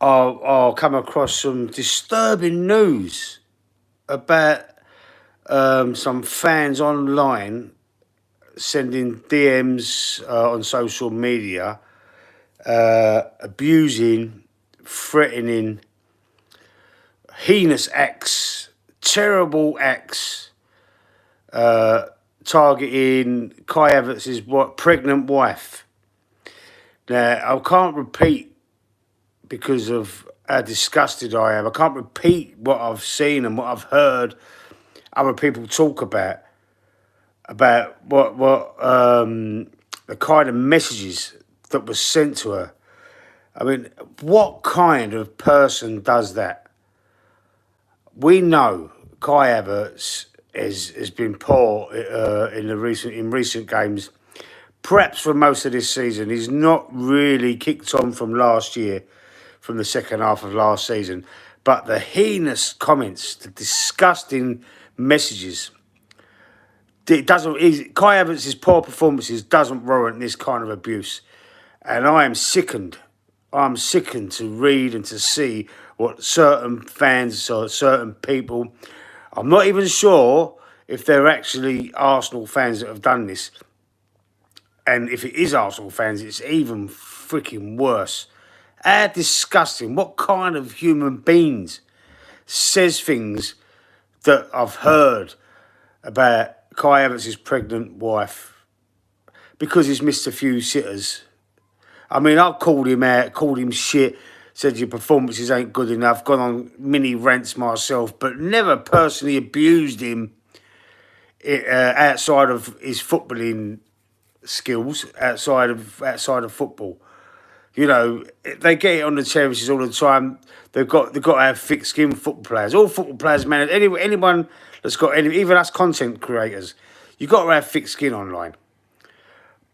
I'll come across some disturbing news about some fans online sending DMs on social media, abusing, threatening, heinous acts, terrible acts, targeting Kai Havertz's pregnant wife. Now, I can't repeat because of how disgusted I am. I can't repeat what I've seen and what I've heard other people talk about the kind of messages that were sent to her. I mean, what kind of person does that? We know Kai Havertz has been poor in recent games. Perhaps for most of this season, he's not really kicked on from last year, from the second half of last season. But the heinous comments, the disgusting messages, it doesn't. Kai Havertz's poor performances doesn't warrant this kind of abuse, and I am sickened. I'm sickened to read and to see what certain fans or certain people. I'm not even sure if they're actually Arsenal fans that have done this. And if it is Arsenal fans, it's even freaking worse. How disgusting. What kind of human beings says things that I've heard about Kai Havertz's pregnant wife because he's missed a few sitters? I mean, I've called him out, called him shit, said your performances ain't good enough, gone on mini rants myself, but never personally abused him outside of his footballing skills, outside of football. You know, they get it on the terraces all the time. They've got to have thick-skinned football players. All football players, man. Anyone that's got even us content creators, you've got to have thick skin online.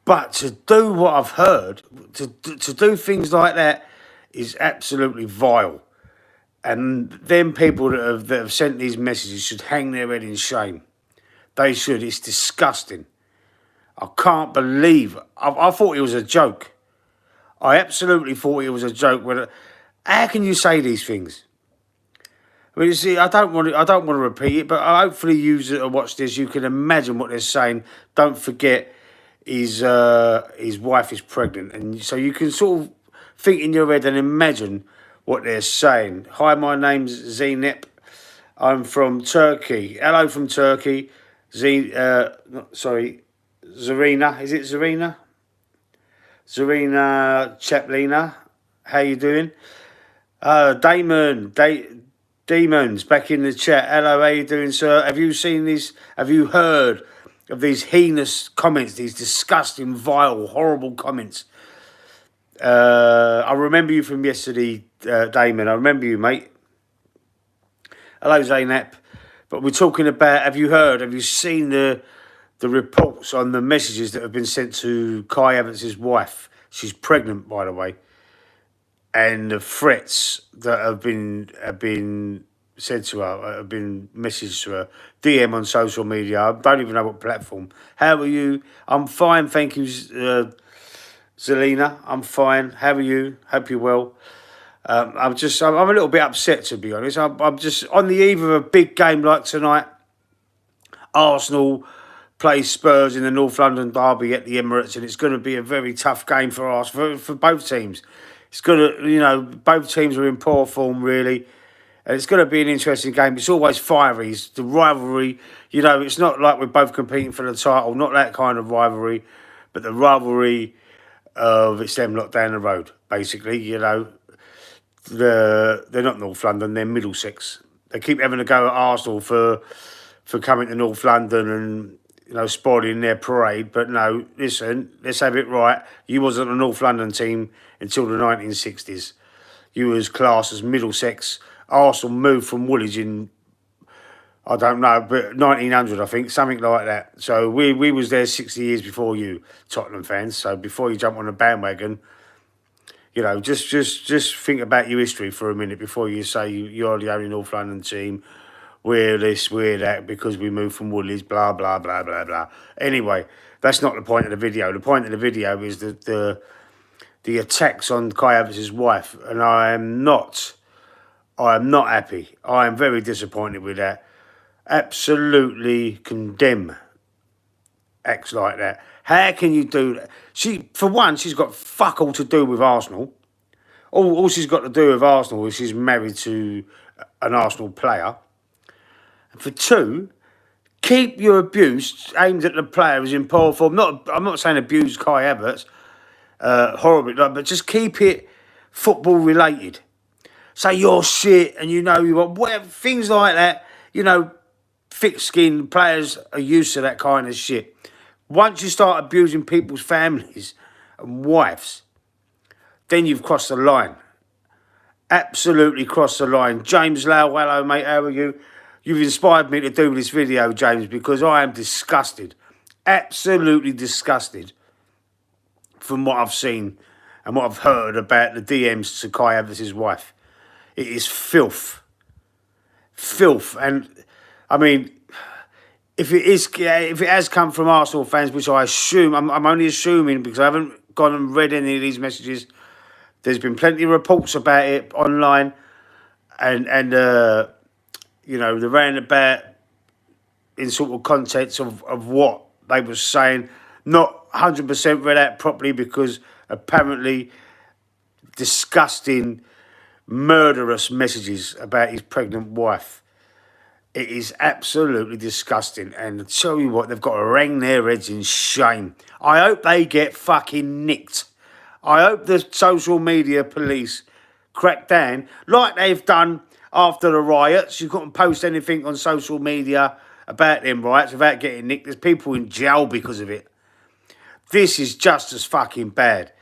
But to do what I've heard, to do things like that, is absolutely vile. And them people that have sent these messages should hang their head in shame. They should. It's disgusting. I can't believe. I thought it was a joke. I absolutely thought it was a joke. How can you say these things? I mean, you see, I don't want to repeat it, but hopefully you that watch this, you can imagine what they're saying. Don't forget, his wife is pregnant, and so you can sort of think in your head and imagine what they're saying. Hi, my name's Zeynep. I'm from Turkey. Hello from Turkey. Zarina. Is it Zarina? Zarina Chaplina. How you doing? Demon's back in the chat. Hello, how you doing, sir? Have you seen this? Have you heard of these heinous comments, these disgusting, vile, horrible comments? I remember you from yesterday, Damon. I remember you, mate. Hello, Zaynep. But we're talking about, have you seen the reports on the messages that have been sent to Kai Havertz's wife? She's pregnant, by the way. And the threats that have been said to her, have been messaged to her, DM on social media. I don't even know what platform. How are you? I'm fine, thank you, Zelina. I'm fine. How are you? Hope you're well. I'm a little bit upset, to be honest. I'm just on the eve of a big game like tonight. Arsenal play Spurs in the North London derby at the Emirates, and it's going to be a very tough game for us, for both teams. It's going to, both teams are in poor form, really. And it's going to be an interesting game. It's always fiery. It's the rivalry, it's not like we're both competing for the title, not that kind of rivalry, but the rivalry of it's them lot down the road, basically, They're not North London, they're Middlesex. They keep having to go at Arsenal for coming to North London and, spoiling their parade. But no, listen, let's have it right. You wasn't a North London team until the 1960s. You was classed as Middlesex. Arsenal moved from Woolwich in, I don't know, but 1900, I think, something like that. So we was there 60 years before you, Tottenham fans. So before you jump on the bandwagon, just think about your history for a minute before you say you're the only North London team. We're this, we're that, because we moved from Woolwich, blah, blah, blah, blah, blah. Anyway, that's not the point of the video. The point of the video is that the attacks on Kai Havertz's wife, and I am not happy. I am very disappointed with that. Absolutely condemn acts like that. How can you do that? For one, she's got fuck all to do with Arsenal. All she's got to do with Arsenal is she's married to an Arsenal player. And for two, keep your abuse aimed at the player who's in poor form. I'm not saying abuse Kai Havertz horribly, but just keep it football related. Say you're shit and you want whatever, things like that. Thick-skinned players are used to that kind of shit. Once you start abusing people's families and wives, then you've crossed the line. Absolutely crossed the line. James Lau, hello mate, how are you? You've inspired me to do this video, James, because I am disgusted. Absolutely disgusted from what I've seen and what I've heard about the DMs to Kai Havertz's wife. It is filth. Filth. And, I mean, if it has come from Arsenal fans, which I assume, I'm only assuming because I haven't gone and read any of these messages. There's been plenty of reports about it online, and the roundabout in sort of context of what they were saying. Not 100% read out properly because apparently disgusting, murderous messages about his pregnant wife. It is absolutely disgusting. And I tell you what, they've got to wring their heads in shame. I hope they get fucking nicked. I hope the social media police crack down like they've done after the riots. You couldn't post anything on social media about them riots without getting nicked. There's people in jail because of it. This is just as fucking bad.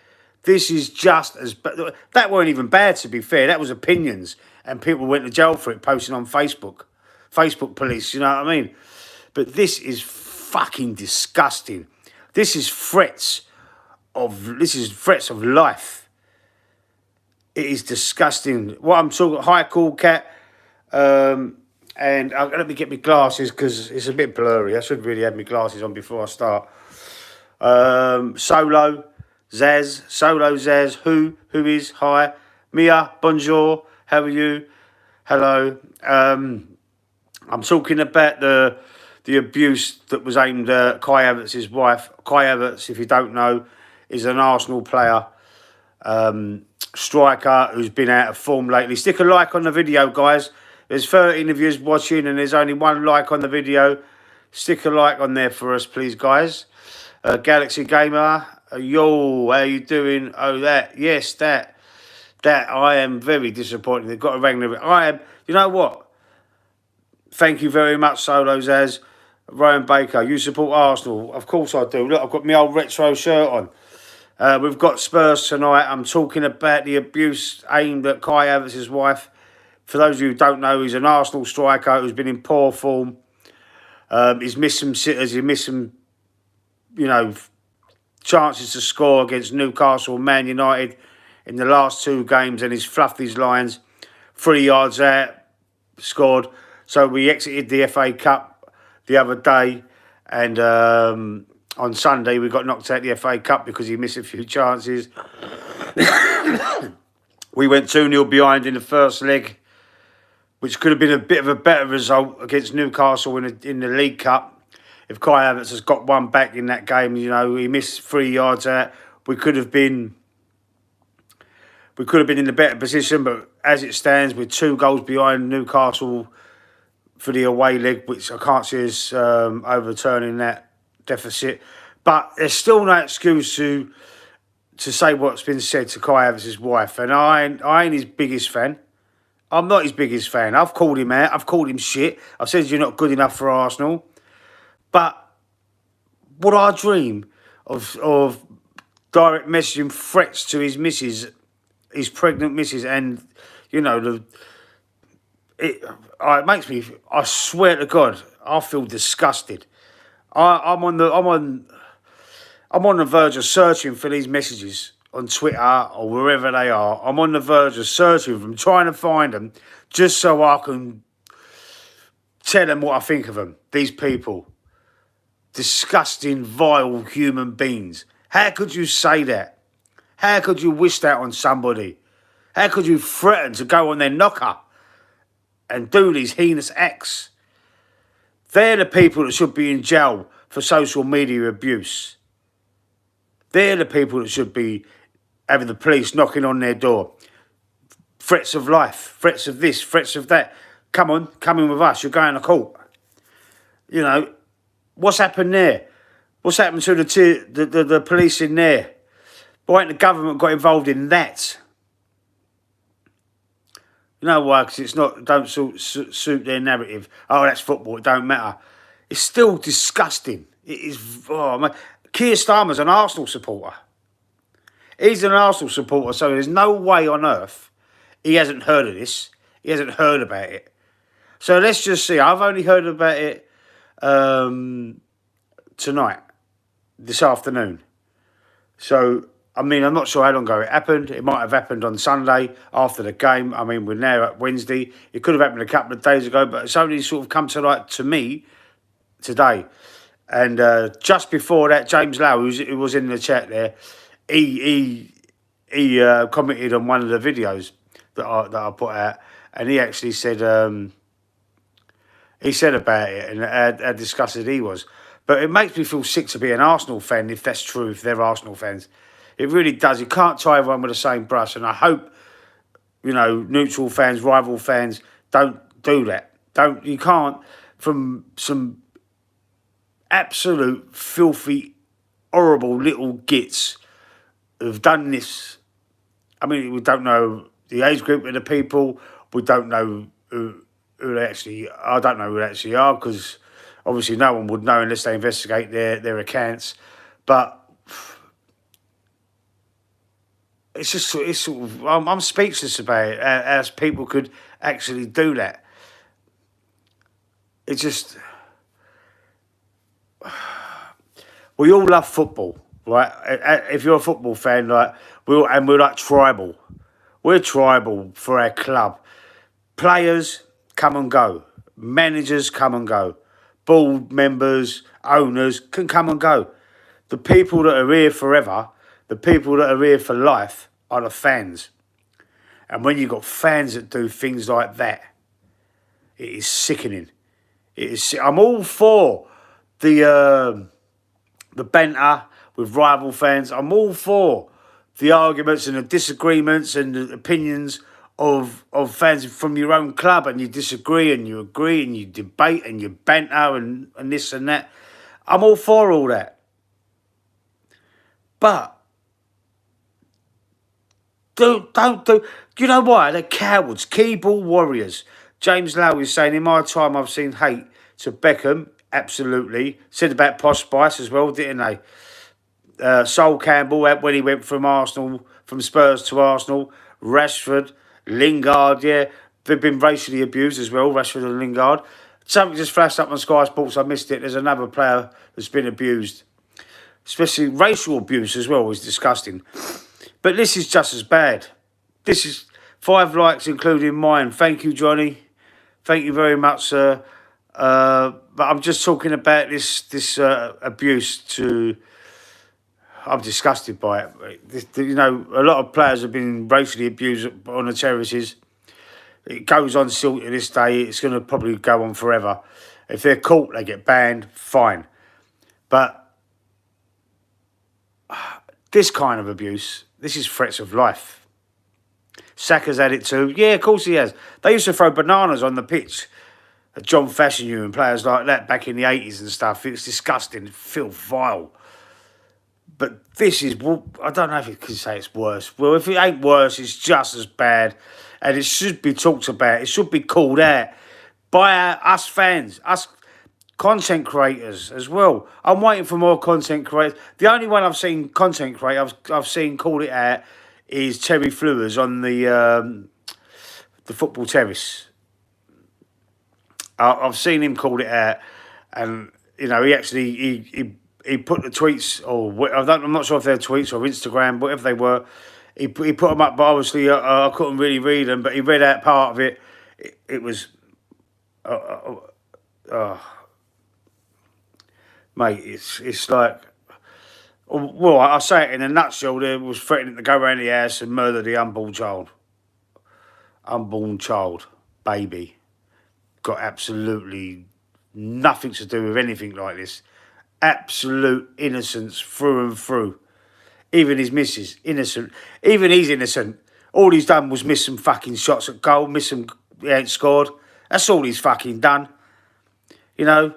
This is just as bad. That weren't even bad, to be fair. That was opinions. And people went to jail for it, posting on Facebook. Facebook police, you know what I mean? But this is fucking disgusting. This is threats of life. It is disgusting. What I'm talking, hi, cool cat. And let me get my glasses because it's a bit blurry. I should really have my glasses on before I start. Solo Zaz, who is, hi. Mia, bonjour, how are you? Hello. I'm talking about the abuse that was aimed at Kai Havertz's wife. Kai Havertz, if you don't know, is an Arsenal player, striker who's been out of form lately. Stick a like on the video, guys. There's 13 of you watching and there's only one like on the video. Stick a like on there for us, please, guys. Galaxy Gamer, yo, how you doing? Oh, yes, that I am very disappointed. They've got to ring the... I am, you know what? Thank you very much, Solo Zaz. Ryan Baker, you support Arsenal? Of course I do. Look, I've got my old retro shirt on. We've got Spurs tonight. I'm talking about the abuse aimed at Kai Havertz's wife. For those of you who don't know, he's an Arsenal striker who's been in poor form. He's missed some sitters. He's missed some, chances to score against Newcastle and Man United in the last two games, and he's fluffed his lines. 3 yards out, scored. So we exited the FA Cup the other day, and on Sunday we got knocked out the FA Cup because he missed a few chances. We went 2-0 behind in the first leg, which could have been a bit of a better result against Newcastle in the League Cup. If Kai Havertz has got one back in that game, he missed 3 yards out. We could have been in a better position, but as it stands, we're 2 goals behind Newcastle for the away leg, which I can't see us overturning that deficit. But there's still no excuse to say what's been said to Kai Havertz's wife. And I ain't his biggest fan. I'm not his biggest fan. I've called him out. I've called him shit. I've said you're not good enough for Arsenal. But would I dream of direct messaging threats to his missus, his pregnant missus, and, it makes me, I swear to God, I feel disgusted. I'm on the verge of searching for these messages on Twitter or wherever they are. I'm on the verge of searching for them, trying to find them, just so I can tell them what I think of them. These people. Disgusting, vile human beings. How could you say that? How could you wish that on somebody? How could you threaten to go on their knocker and do these heinous acts? They're the people that should be in jail for social media abuse. They're the people that should be having the police knocking on their door. Threats of life, threats of this, threats of that. Come on, come in with us. You're going to court. You know, what's happened there? What's happened to the police in there? Why ain't the government got involved in that? You know why? Because it's not, don't suit their narrative. Oh, that's football, it don't matter. It's still disgusting. It is, oh man. Keir Starmer's an Arsenal supporter. He's an Arsenal supporter, so there's no way on earth he hasn't heard of this. He hasn't heard about it. So let's just see. I've only heard about it tonight, this afternoon. So, I mean, I'm not sure how long ago it happened. It might have happened on Sunday after the game. I mean, we're now at Wednesday. It could have happened a couple of days ago, but it's only sort of come to light to me today. And just before that, James Lowe, who was in the chat there, he commented on one of the videos that I put out, and he actually said about it and how disgusted he was. But it makes me feel sick to be an Arsenal fan, if that's true, if they're Arsenal fans. It really does. You can't tie everyone with the same brush, and I hope, you know, neutral fans, rival fans, don't do that. You can't, from some absolute filthy, horrible little gits who've done this. I mean, we don't know the age group of the people. We don't know who they actually. I don't know who they actually are, because obviously no one would know unless they investigate their accounts. But it's just, it's sort of, I'm speechless about it, as people could actually do that. It's just, we all love football, right? If you're a football fan, like we're like tribal. We're tribal for our club. Players come and go. Managers come and go. Board members, owners can come and go. The people that are here forever, the people that are here for life, are the fans. And when you've got fans that do things like that, it is sickening. It is. I'm all for the banter with rival fans. I'm all for the arguments and the disagreements and the opinions of fans from your own club, and you disagree and you agree and you debate and you banter and this and that. I'm all for all that. But don't do. You know why? They're cowards, keyboard warriors. James Lowe is saying, in my time I've seen hate to Beckham, absolutely. Said about Posh Spice as well, didn't they? Sol Campbell, when he went from Spurs to Arsenal. Rashford, Lingard, yeah. They've been racially abused as well, Rashford and Lingard. Something just flashed up on Sky Sports, I missed it. There's another player that's been abused. Especially racial abuse as well is disgusting. But this is just as bad. This is 5 likes, including mine. Thank you, Johnny. Thank you very much, sir. But I'm just talking about this abuse to... I'm disgusted by it. You know, a lot of players have been racially abused on the terraces. It goes on still to this day. It's going to probably go on forever. If they're caught, they get banned, fine. But this kind of abuse, this is threats of life. Saka's had it too. Yeah, of course he has. They used to throw bananas on the pitch at John Fashanu and players like that back in the 80s and stuff. It's disgusting. It feels vile. But this is, I don't know if you can say it's worse. Well, if it ain't worse, it's just as bad. And it should be talked about. It should be called out by us fans, us content creators as well. I'm waiting for more content creators. The only one I've seen content creator I've seen call it out is Terry Flewers on the football terrace. I've seen him call it out, and you know he actually he put the tweets, or I'm not sure if they're tweets or Instagram, whatever they were. He put them up, but obviously I couldn't really read them. But he read out part of it. It was, mate, it's like, Well, I say it in a nutshell. There was threatening to go around the house and murder the unborn child, baby. Got absolutely nothing to do with anything like this. Absolute innocence through and through. Even his missus, innocent. Even he's innocent. All he's done was miss some fucking shots at goal, he ain't scored. That's all he's fucking done. You know,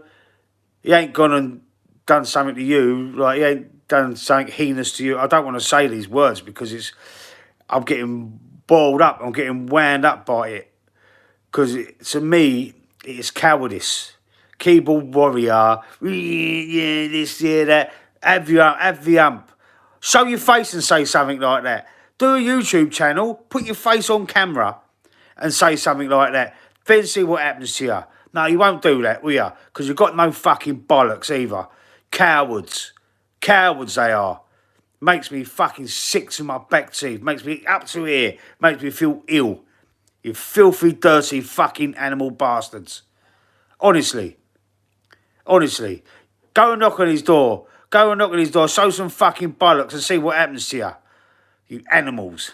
he ain't gone and done something to you, like he ain't done something heinous to you. I don't want to say these words because I'm getting boiled up, I'm getting wound up by it. Because to me, it's cowardice. Keyboard warrior, yeah, this, yeah, that. Have the ump. Show your face and say something like that. Do a YouTube channel, put your face on camera and say something like that. Then see what happens to you. No, you won't do that, will you? Because you've got no fucking bollocks either. Cowards. Cowards they are. Makes me fucking sick to my back teeth. Makes me up to here. Makes me feel ill. You filthy, dirty fucking animal bastards. Honestly. Honestly. Go and knock on his door. Go and knock on his door. Show some fucking bollocks and see what happens to you. You animals.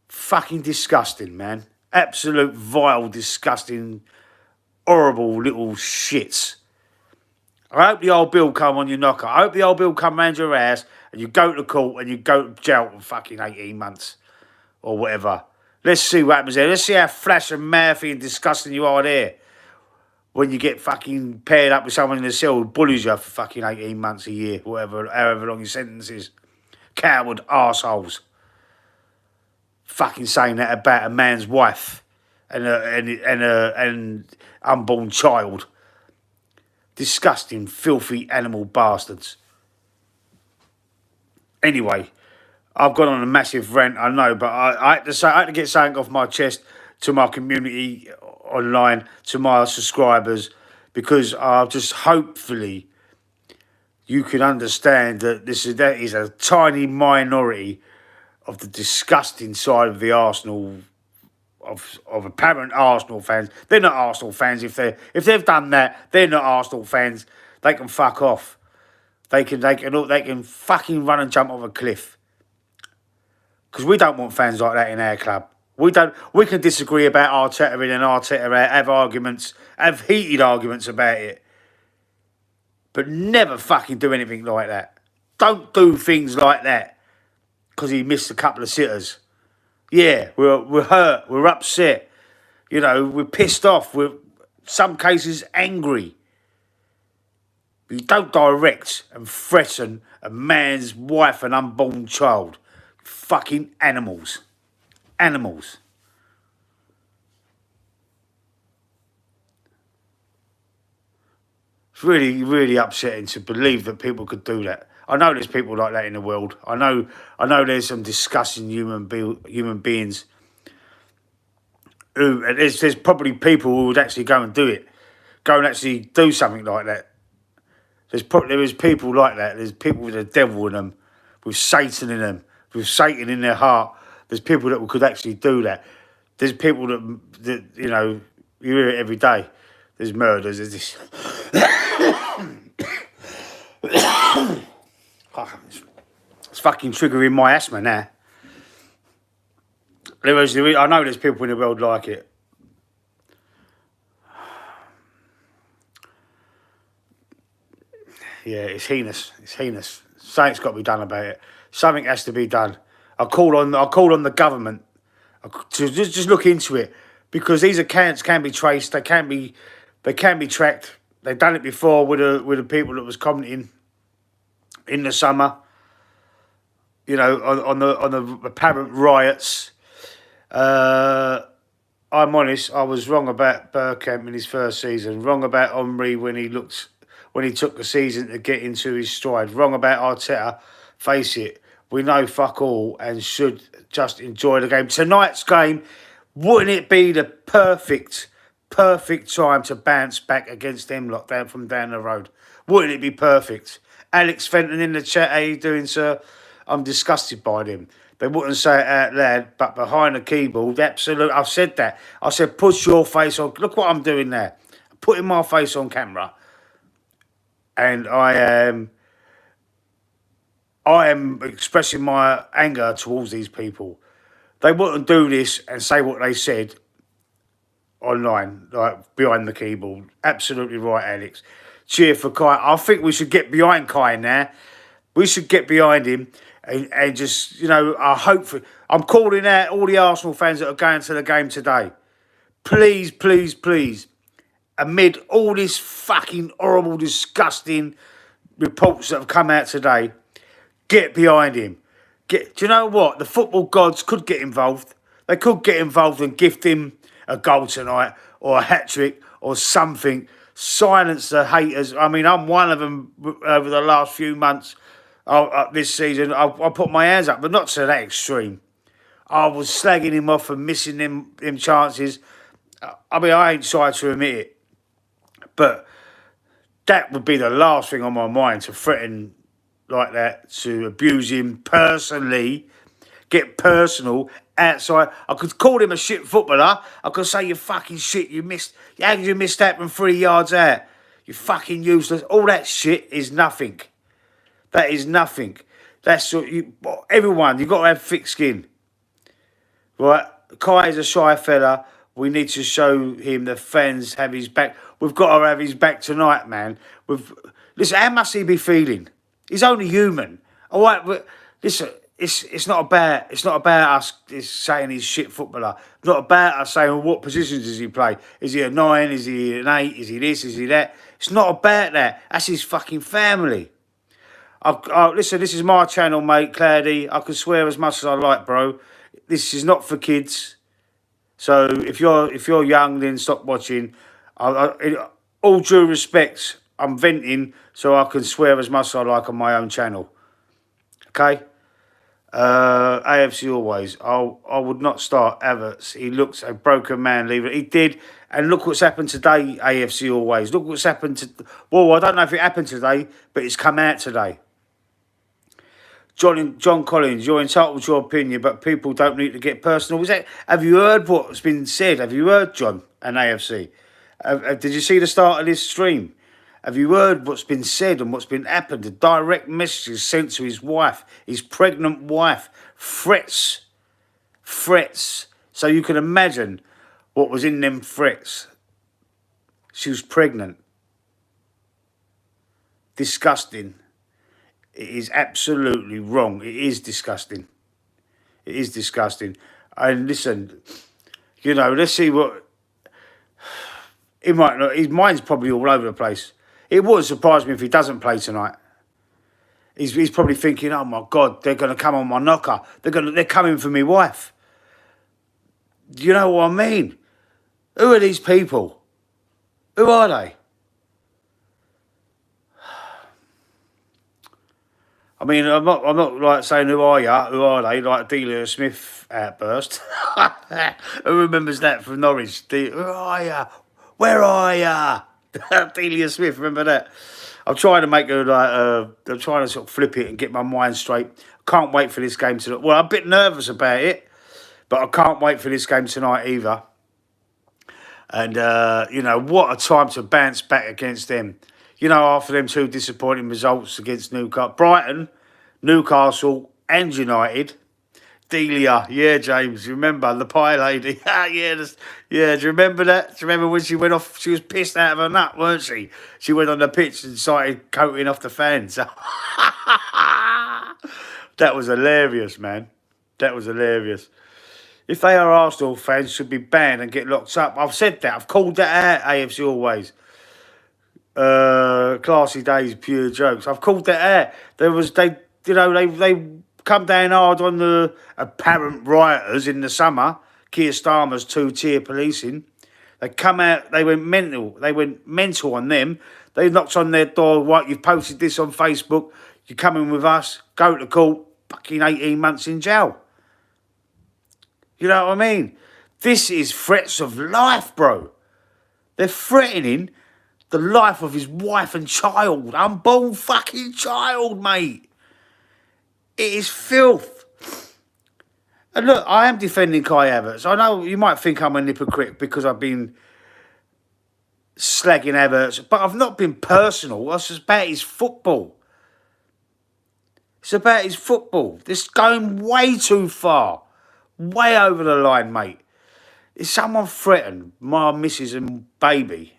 Fucking disgusting, man. Absolute vile, disgusting, horrible little shits. I hope the old bill come on your knocker. I hope the old bill come round your ass and you go to court and you go to jail for fucking 18 months. Or whatever. Let's see what happens there. Let's see how flash and mouthy and disgusting you are there. When you get fucking paired up with someone in the cell who bullies you for fucking 18 months, a year, whatever, however long your sentence is. Coward arseholes. Fucking saying that about a man's wife and an unborn child. Disgusting, filthy animal bastards. Anyway, I've gone on a massive rant, I know, but I had to get something off my chest to my community online, to my subscribers, because just hopefully you can understand that that is a tiny minority of the disgusting side of the Arsenal, of apparent Arsenal fans. They're not Arsenal fans. If they've done that, they're not Arsenal fans. They can fuck off. They can fucking run and jump off a cliff. Because we don't want fans like that in our club. We can disagree about Arteta in and Arteta out, have arguments, have heated arguments about it. But never fucking do anything like that. Don't do things like that because he missed a couple of sitters. Yeah, we're hurt, we're upset. You know, we're pissed off, we're, some cases, angry. But you don't direct and threaten a man's wife and unborn child. Fucking animals. Animals. It's really, really upsetting to believe that people could do that. I know there's people like that in the world. I know there's some disgusting human beings. There's probably people who would actually go and do it. Go and actually do something like that. There is people like that. There's people with the devil in them. With Satan in them. With Satan in their heart. There's people that could actually do that. There's people that you know, you hear it every day. There's murders. There's this. It's fucking triggering my asthma now. I know there's people in the world like it. Yeah, it's heinous. It's heinous. Something's got to be done about it. Something has to be done. I call on the government to just look into it, because these accounts can be traced. They can be tracked. They've done it before with the people that was commenting in the summer. You know, on the apparent riots. I'm honest. I was wrong about Bergkamp in his first season. Wrong about Henry when he took the season to get into his stride. Wrong about Arteta. Face it, we know fuck all and should just enjoy the game. Tonight's game, wouldn't it be the perfect time to bounce back against them lot down from down the road? Wouldn't it be perfect? Alex Fenton in the chat, how you doing, sir? I'm disgusted by them. They wouldn't say it out loud, but behind the keyboard, absolutely. I've said that. I said, put your face on. Look what I'm doing there. I'm putting my face on camera. And I am I am expressing my anger towards these people. They wouldn't do this and say what they said online, like behind the keyboard. Absolutely right, Alex. Cheer for Kai. I think we should get behind Kai now. We should get behind him and just, I hope for. I'm calling out all the Arsenal fans that are going to the game today. Please, please, please, amid all this fucking horrible, disgusting reports that have come out today, get behind him. Do you know what? The football gods could get involved. They could get involved and gift him a goal tonight or a hat-trick or something. Silence the haters. I mean, I'm one of them over the last few months this season. I put my hands up, but not to that extreme. I was slagging him off and missing them chances. I mean, I ain't shy to admit it. But that would be the last thing on my mind, to threaten like that, to abuse him personally, get personal outside. I could call him a shit footballer. I could say, you fucking shit, how did you miss that from 3 yards out? You fucking useless. All that shit is nothing. That is nothing. That's what everyone, you've got to have thick skin. Right? Kai is a shy fella. We need to show him the fans have his back. We've got to have his back tonight, man. Listen, how must he be feeling? He's only human. All right, but listen, it's not about us saying he's shit footballer. It's not about us saying, well, what positions does he play? Is he a 9? Is he an 8? Is he this? Is he that? It's not about that. That's his fucking family. Listen, this is my channel, mate, Cloudy. I can swear as much as I like, bro. This is not for kids. So if you're young, then stop watching. All due respect, I'm venting so I can swear as much as I like on my own channel. Okay? AFC always. I would not start Havertz. He looks a broken man leaving. He did. And look what's happened today, AFC always. Look what's happened well, I don't know if it happened today, but it's come out today. John Collins, you're entitled to your opinion, but people don't need to get personal. Have you heard what's been said? Have you heard, John, and AFC? Did you see the start of this stream? Have you heard what's been said and what's been happened? The direct messages sent to his wife, his pregnant wife, threats. So you can imagine what was in them threats. She was pregnant. Disgusting. It is absolutely wrong. It is disgusting. It is disgusting. And listen, let's see what... He might not... His mind's probably all over the place. It wouldn't surprise me if he doesn't play tonight. He's probably thinking, oh my God, they're going to come on my knocker. They're coming for me wife. Do you know what I mean? Who are these people? Who are they? I mean, I'm not like saying who are you? Who are they? Like Delia Smith outburst. Who remembers that from Norwich? Who are you? Where are you? Delia Smith, remember that? I'm trying to make her I'm trying to sort of flip it and get my mind straight. Can't wait for this game tonight. Well, I'm a bit nervous about it, but I can't wait for this game tonight either. And what a time to bounce back against them. After them 2 disappointing results against Newcastle, Brighton, Newcastle and United. Delia, yeah, James, you remember the pie lady? Yeah, do you remember that? Do you remember when she went off? She was pissed out of her nut, weren't she? She went on the pitch and started coating off the fans. That was hilarious, man. That was hilarious. If they are Arsenal fans, should be banned and get locked up. I've said that. I've called that out, AFC always. Classy days, pure jokes. I've called that out. They come down hard on the apparent rioters in the summer. Keir Starmer's 2-tier policing. They come out. They went mental. They went mental on them. They knocked on their door. What, you've posted this on Facebook? You're coming with us? Go to court. Fucking 18 months in jail. You know what I mean? This is threats of life, bro. They're threatening the life of his wife and child. Unborn fucking child, mate. It is filth. And look, I am defending Kai Havertz. I know you might think I'm a hypocrite because I've been slagging Havertz, but I've not been personal. It's just about his football. It's about his football. This is going way too far. Way over the line, mate. If someone threatened my missus and baby,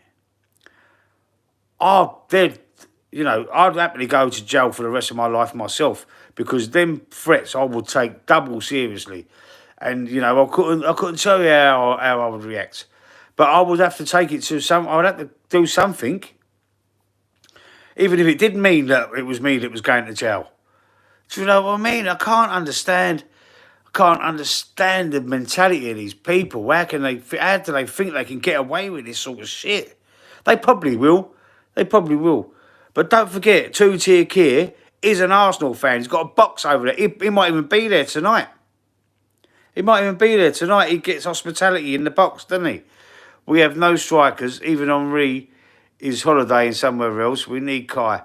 I'd happily go to jail for the rest of my life myself, because them threats I would take double seriously. And, I couldn't tell you how I would react. But I would have to take it to I would have to do something. Even if it didn't mean that it was me that was going to jail. Do you know what I mean? I can't understand the mentality of these people. How do they think they can get away with this sort of shit? They probably will. But don't forget, two-tier Keir is an Arsenal fan. He's got a box over there. He might even be there tonight. He gets hospitality in the box, doesn't he? We have no strikers. Even Henri is holidaying somewhere else. We need Kai.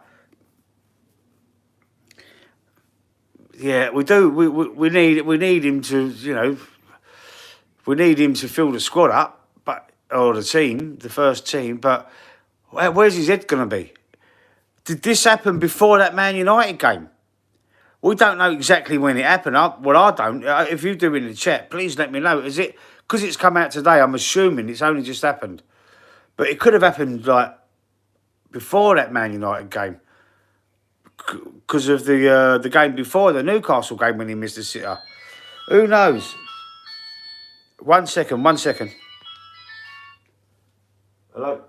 Yeah, we do. We need him to, we need him to fill the squad up, or the first team. But where's his head going to be? Did this happen before that Man United game? We don't know exactly when it happened. I don't. If you do in the chat, please let me know. Is it because it's come out today? I'm assuming it's only just happened, but it could have happened like before that Man United game, because of the game before, the Newcastle game, when he missed the sitter. Who knows? 1 second. Hello?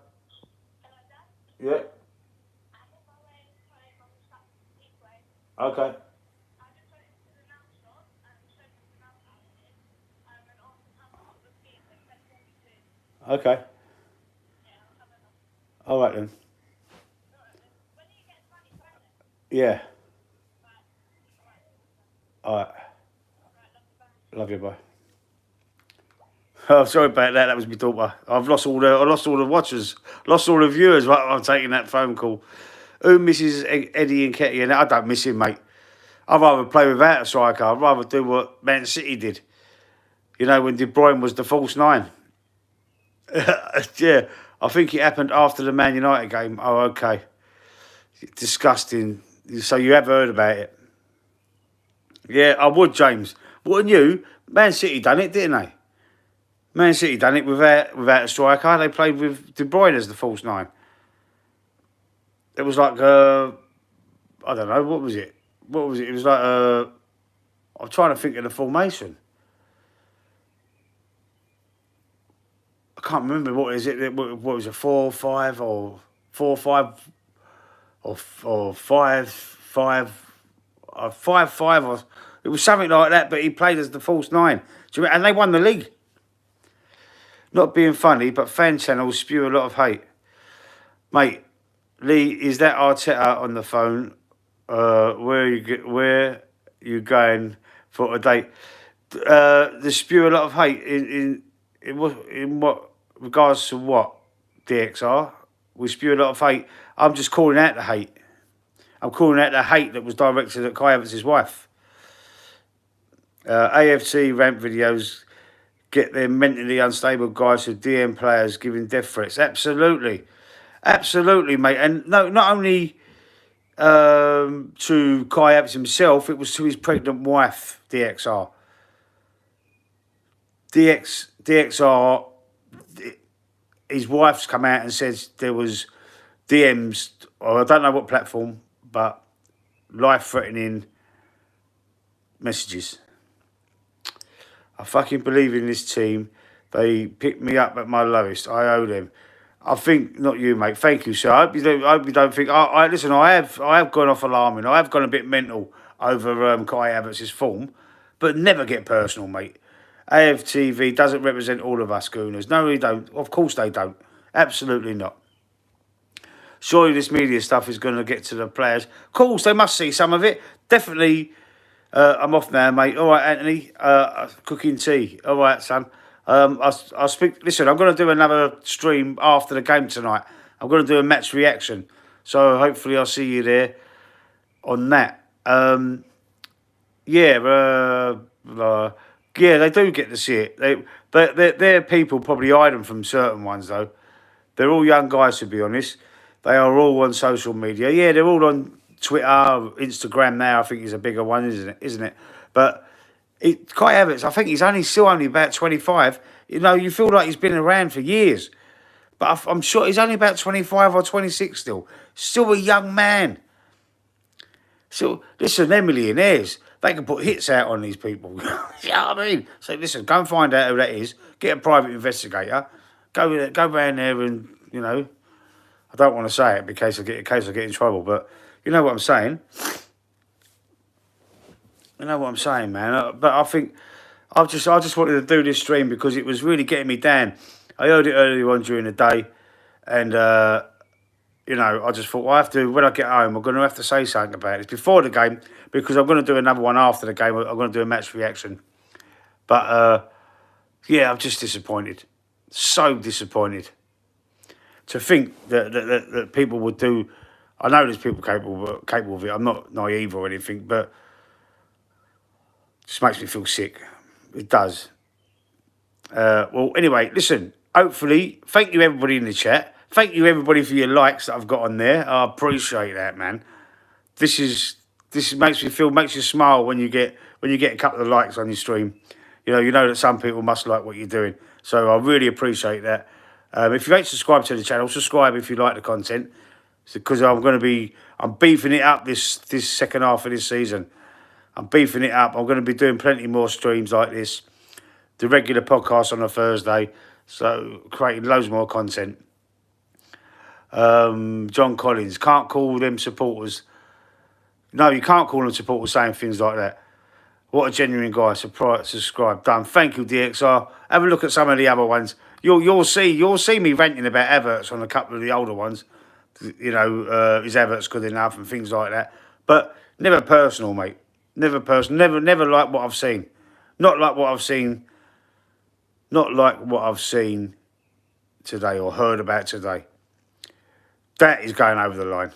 Yeah. Okay. Okay. All right then. Yeah. All right. Love you, bye. Oh, sorry about that. That was my daughter. I lost all the watchers, lost all the viewers. While I'm taking that phone call. Who misses Eddie and Ketty? And I don't miss him, mate. I'd rather play without a striker. I'd rather do what Man City did. When De Bruyne was the false nine. Yeah, I think it happened after the Man United game. Oh, okay. Disgusting. So you have heard about it? Yeah, I would, James. Wouldn't you? Man City done it, didn't they? Man City done it without a striker. They played with De Bruyne as the false nine. It was like, I don't know, what was it? It was like, I'm trying to think of the formation. I can't remember what is it. What was it? 4-5 or 4-5 or 5-5 or 5-5 or it was something like that. But he played as the false nine, and they won the league. Not being funny, but fan channels spew a lot of hate, mate. Lee, is that Arteta on the phone? Where you going for a date? They spew a lot of hate in what regards to what, DXR? We spew a lot of hate. I'm just calling out the hate. I'm calling out the hate that was directed at Kai Havertz's wife. AFC rant videos get their mentally unstable guys who DM players giving death threats. Absolutely, mate. And no, not only to Kai Havertz himself, it was to his pregnant wife, DXR. DXR, his wife's come out and says there was DMs, or I don't know what platform, but life-threatening messages. I fucking believe in this team. They picked me up at my lowest. I owe them. I think not you, mate. Thank you, sir. I hope you don't think. Listen. I have gone off alarming. I have gone a bit mental over Kai Havertz's form, but never get personal, mate. AFTV doesn't represent all of us Gooners. No, they don't. Of course they don't. Absolutely not. Surely this media stuff is going to get to the players. Of course, they must see some of it. Definitely. I'm off now, mate. All right, Anthony. Cooking tea. All right, son. I'll speak. Listen, I'm going to do another stream after the game tonight. I'm going to do a match reaction. So hopefully I'll see you there on that. Yeah, they do get to see it. They're people probably hide them from certain ones, though. They're all young guys, to be honest. They are all on social media. Yeah, they're all on Twitter, Instagram now, I think is a bigger one, isn't it? But Kai Havertz, I think he's still only about 25. You know, you feel like he's been around for years. But I'm sure he's only about 25 or 26 still. Still a young man. So, listen, they're millionaires. They can put hits out on these people. You know what I mean? So, listen, go and find out who that is. Get a private investigator. Go round there and, you know, I don't want to say it in case I get in trouble, but you know what I'm saying. You know what I'm saying, man. But I think I just wanted to do this stream because it was really getting me down. I heard it earlier on during the day, and you know, I just thought, well, I have to, when I get home, I'm going to have to say something about it. It's before the game, because I'm going to do another one after the game. I'm going to do a match reaction. But, yeah, I'm just disappointed. So disappointed. To think that people would do... I know there's people capable of it. I'm not naive or anything, but it just makes me feel sick. It does. Well, anyway, listen. Hopefully, thank you everybody in the chat. Thank you everybody for your likes that I've got on there. I appreciate that, man. This makes you smile when you get a couple of likes on your stream. You know that some people must like what you're doing. So I really appreciate that. If you ain't subscribed to the channel, subscribe if you like the content. Because I'm beefing it up this second half of this season. I'm beefing it up. I'm going to be doing plenty more streams like this. The regular podcast on a Thursday. So creating loads more content. John Collins, can't call them supporters. No, you can't call them supporters saying things like that. What a genuine guy. Subscribe. Done. Thank you, DXR. Have a look at some of the other ones. You'll see me ranting about Havertz on a couple of the older ones. You know, is Havertz good enough and things like that. But never personal, mate. Never personal. Never like what I've seen. Not like what I've seen. Not like what I've seen today or heard about today. That is going over the line.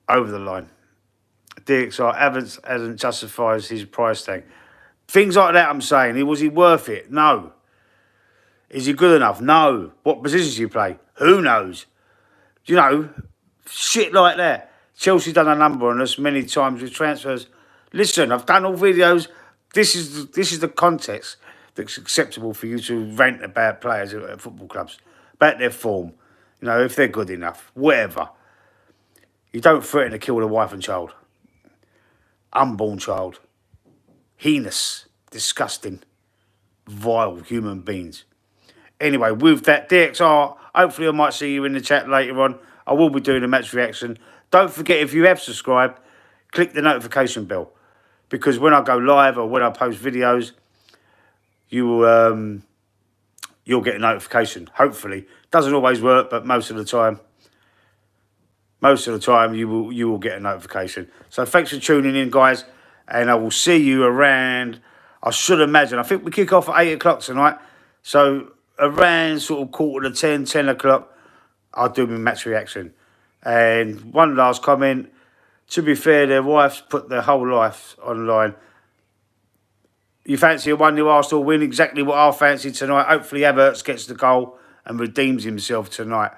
Over the line. DXR Havertz hasn't justified his price tag. Things like that I'm saying. Was he worth it? No. Is he good enough? No. What positions do you play? Who knows? You know, shit like that. Chelsea's done a number on us many times with transfers. Listen, I've done all videos. This is the context that's acceptable for you to rant about players at football clubs. About their form. You know, if they're good enough. Whatever. You don't threaten to kill the wife and child. Unborn child. Heinous. Disgusting. Vile human beings. Anyway, with that, DXR, hopefully I might see you in the chat later on. I will be doing a match reaction. Don't forget, if you have subscribed, click the notification bell. Because when I go live or when I post videos, you will, you'll get a notification, hopefully. Doesn't always work, but most of the time you will get a notification. So thanks for tuning in, guys. And I will see you around, I should imagine, I think we kick off at 8 o'clock tonight. So around sort of 9:45 to 10 o'clock, I'll do my match reaction. And one last comment. To be fair, their wives put their whole life online. You fancy a 1-0 Arsenal win? Exactly what I fancy tonight. Hopefully Havertz gets the goal and redeems himself tonight.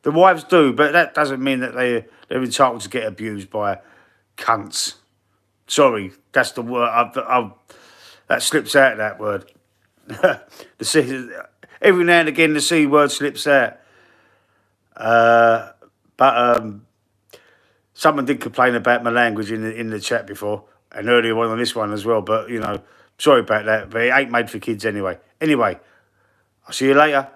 The wives do, but that doesn't mean that they're entitled to get abused by cunts. Sorry, that's the word. That slips out, that word. Every now and again, the C word slips out. But someone did complain about my language in the chat before, and earlier on this one as well. But, you know, sorry about that. But it ain't made for kids anyway. Anyway, I'll see you later.